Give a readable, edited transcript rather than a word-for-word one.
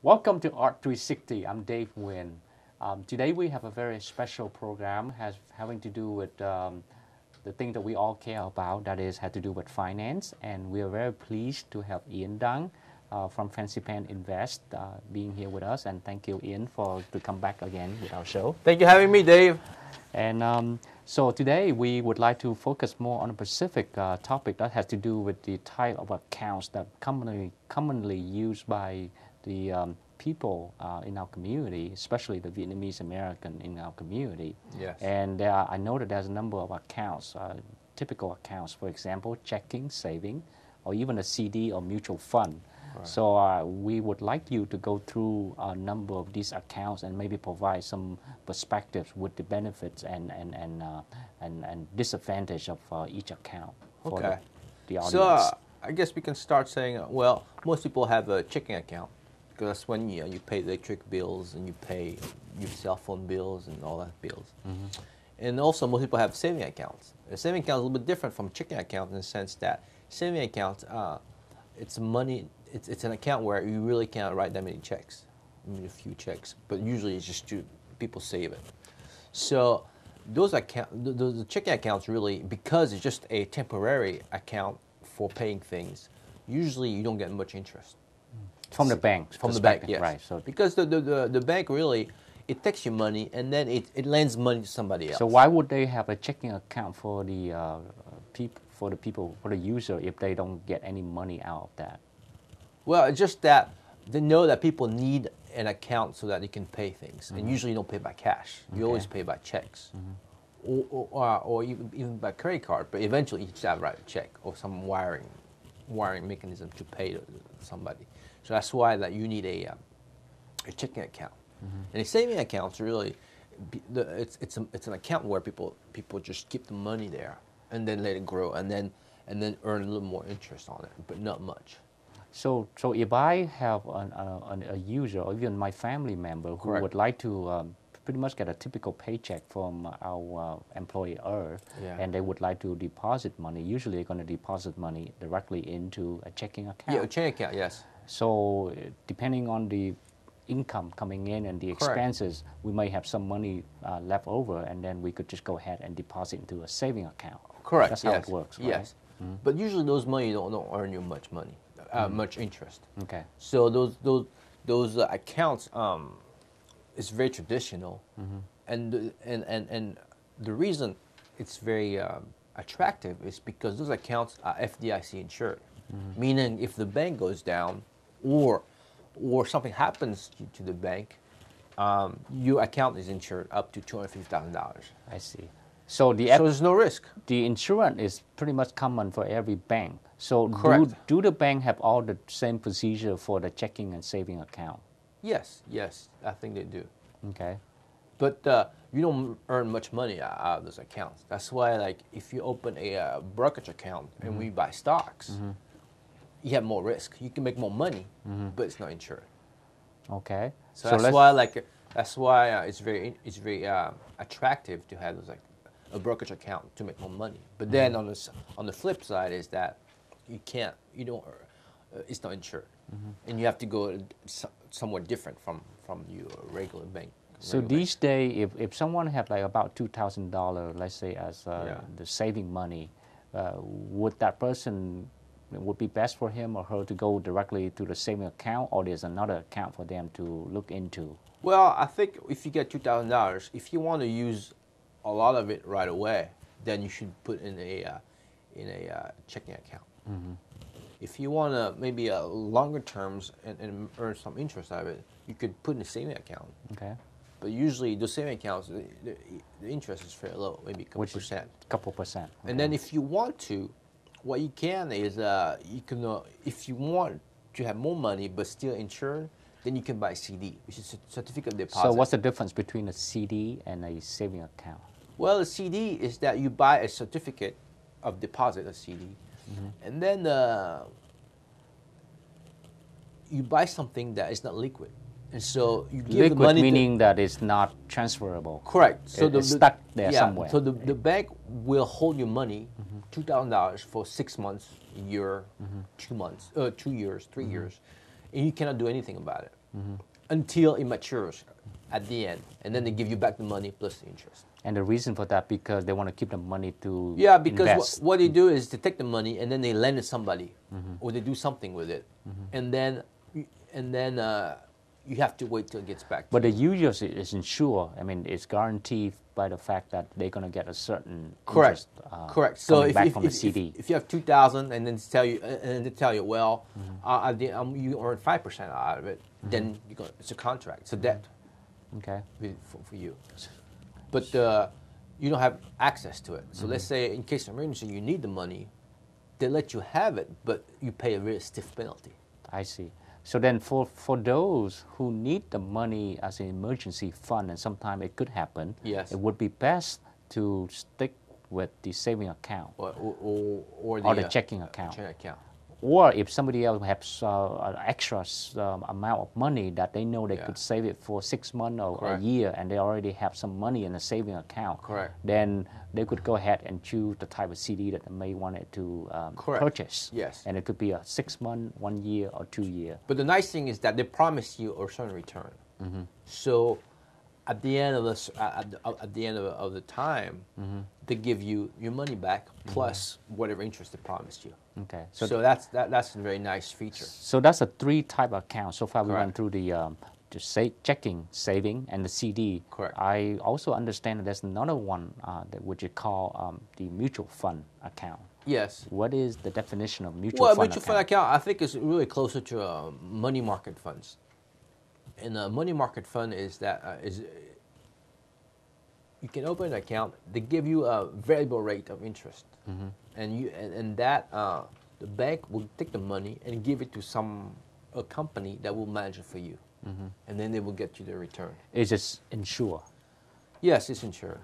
Welcome to Art 360. I'm Dave Nguyen. Today we have a very special program having to do with the thing that we all care about, that is had to do with finance. And we are very pleased to have Ian Dung from Fancy Pen Invest being here with us. And thank you, Ian, to come back again with our show. Thank you for having me, Dave. And so today we would like to focus more on a specific topic that has to do with the type of accounts that commonly used by the people in our community, especially the Vietnamese American in our community. Yes. And I know that there's a number of accounts, typical accounts, for example, checking, saving, or even a CD or mutual fund. Right. So we would like you to go through a number of these accounts and maybe provide some perspectives with the benefits and disadvantage of each account for the audience. So I guess we can start saying, well, most people have a checking account because that's when you pay electric bills and you pay your cell phone bills and all that bills. Mm-hmm. And also most people have saving accounts. A saving account is a little bit different from checking account in the sense that saving account, it's an account where you really can't write that many checks. I mean, a few checks, but usually it's just people save it. So those checking accounts really, because it's just a temporary account for paying things, usually you don't get much interest. From the bank. From the bank, yes. Right. So because the bank really, it takes your money and then it lends money to somebody else. So why would they have a checking account for the user if they don't get any money out of that? Well, it's just that they know that people need an account so that they can pay things. Mm-hmm. And usually you don't pay by cash. You always pay by checks. Mm-hmm. or even by credit card. But eventually you just have to write a check or some wiring mechanism to pay to somebody. So that's why that you need a checking account. Mm-hmm. And a saving account really, it's an account where people just keep the money there and then let it grow and then earn a little more interest on it, but not much. So if I have a user or even my family member who would like to pretty much get a typical paycheck from our employer, and they would like to deposit money, usually they're going to deposit money directly into a checking account. Yeah, a checking account, yes. So depending on the income coming in and the expenses, we may have some money left over, and then we could just go ahead and deposit into a saving account. Correct. That's how it works, right? Yes. Mm-hmm. But usually those money don't earn you much money. Much interest. Okay. So those accounts is very traditional, and the reason it's very attractive is because those accounts are FDIC insured, meaning if the bank goes down or something happens to the bank, your account is insured up to $250,000. I see. So there's no risk. The insurance is pretty much common for every bank. So do the bank have all the same procedure for the checking and saving account? Yes, I think they do. Okay. But you don't earn much money out of those accounts. That's why, like, if you open a brokerage account and we buy stocks, you have more risk. You can make more money, but it's not insured. Okay. So that's why it's very attractive to have those, like, a brokerage account to make more money. But then on the flip side is that it's not insured, and you have to go somewhere different from your regular bank. So these days, if someone had like about $2,000, let's say as the saving money, would that person, would be best for him or her to go directly to the saving account, or there's another account for them to look into? Well, I think if you get $2,000, if you want to use a lot of it right away, then you should put in a checking account. If you want to maybe longer terms and earn some interest out of it, you could put in a saving account. Okay. But usually those saving accounts, the interest is very low, maybe a couple percent. Couple percent. Okay. And then if you want to, what you can is you can if you want to have more money but still insured, then you can buy a CD, which is a certificate of deposit. So what's the difference between a CD and a saving account? Well, a CD is that you buy a certificate of deposit, a CD, and then you buy something that is not liquid. And so you give liquid the money meaning that it's not transferable. Correct. So it's stuck there somewhere. So the bank will hold your money, $2,000 for 6 months, a year, 2 months, 2 years, 3 years, and you cannot do anything about it. until it matures at the end, and then they give you back the money plus the interest. And the reason for that, because they want to keep the money to Yeah, because invest. what they do is they take the money and then they lend it to somebody, or they do something with it, and then you have to wait till it gets back. But the usually is insured. I mean, it's guaranteed by the fact that they're going to get a certain Correct. interest, Correct. So coming if, back from the CD. if you have 2,000 and then they tell you, well, you earn 5% out of it, then it's a contract. It's a debt Okay. for you. But you don't have access to it. So let's say in case of emergency you need the money, they let you have it, but you pay a very stiff penalty. I see. So then for those who need the money as an emergency fund, and sometimes it could happen, Yes. it would be best to stick with the saving account Or or the checking account. Checking account. Or if somebody else has an extra amount of money that they know they could save it for 6 months or a Correct. year, and they already have some money in a saving account, Correct. then they could go ahead and choose the type of CD that they may want it to Correct. purchase. Yes. And it could be a 6 month, 1 year, or 2 year. But the nice thing is that they promise you a certain return. So at the end of the time, they give you your money back plus whatever interest they promised you. Okay. So that's a very nice feature. So that's a 3 type of account. So far we Correct. went through the checking, saving, and the CD. Correct. I also understand that there's another one which is called the mutual fund account. Yes. What is the definition of mutual Well, fund mutual account? fund account I think is really closer to money market funds. And a money market fund is that you can open an account. They give you a variable rate of interest, and that the bank will take the money and give it to a company that will manage it for you, and then they will get you the return. It's just insure. Yes, it's insured.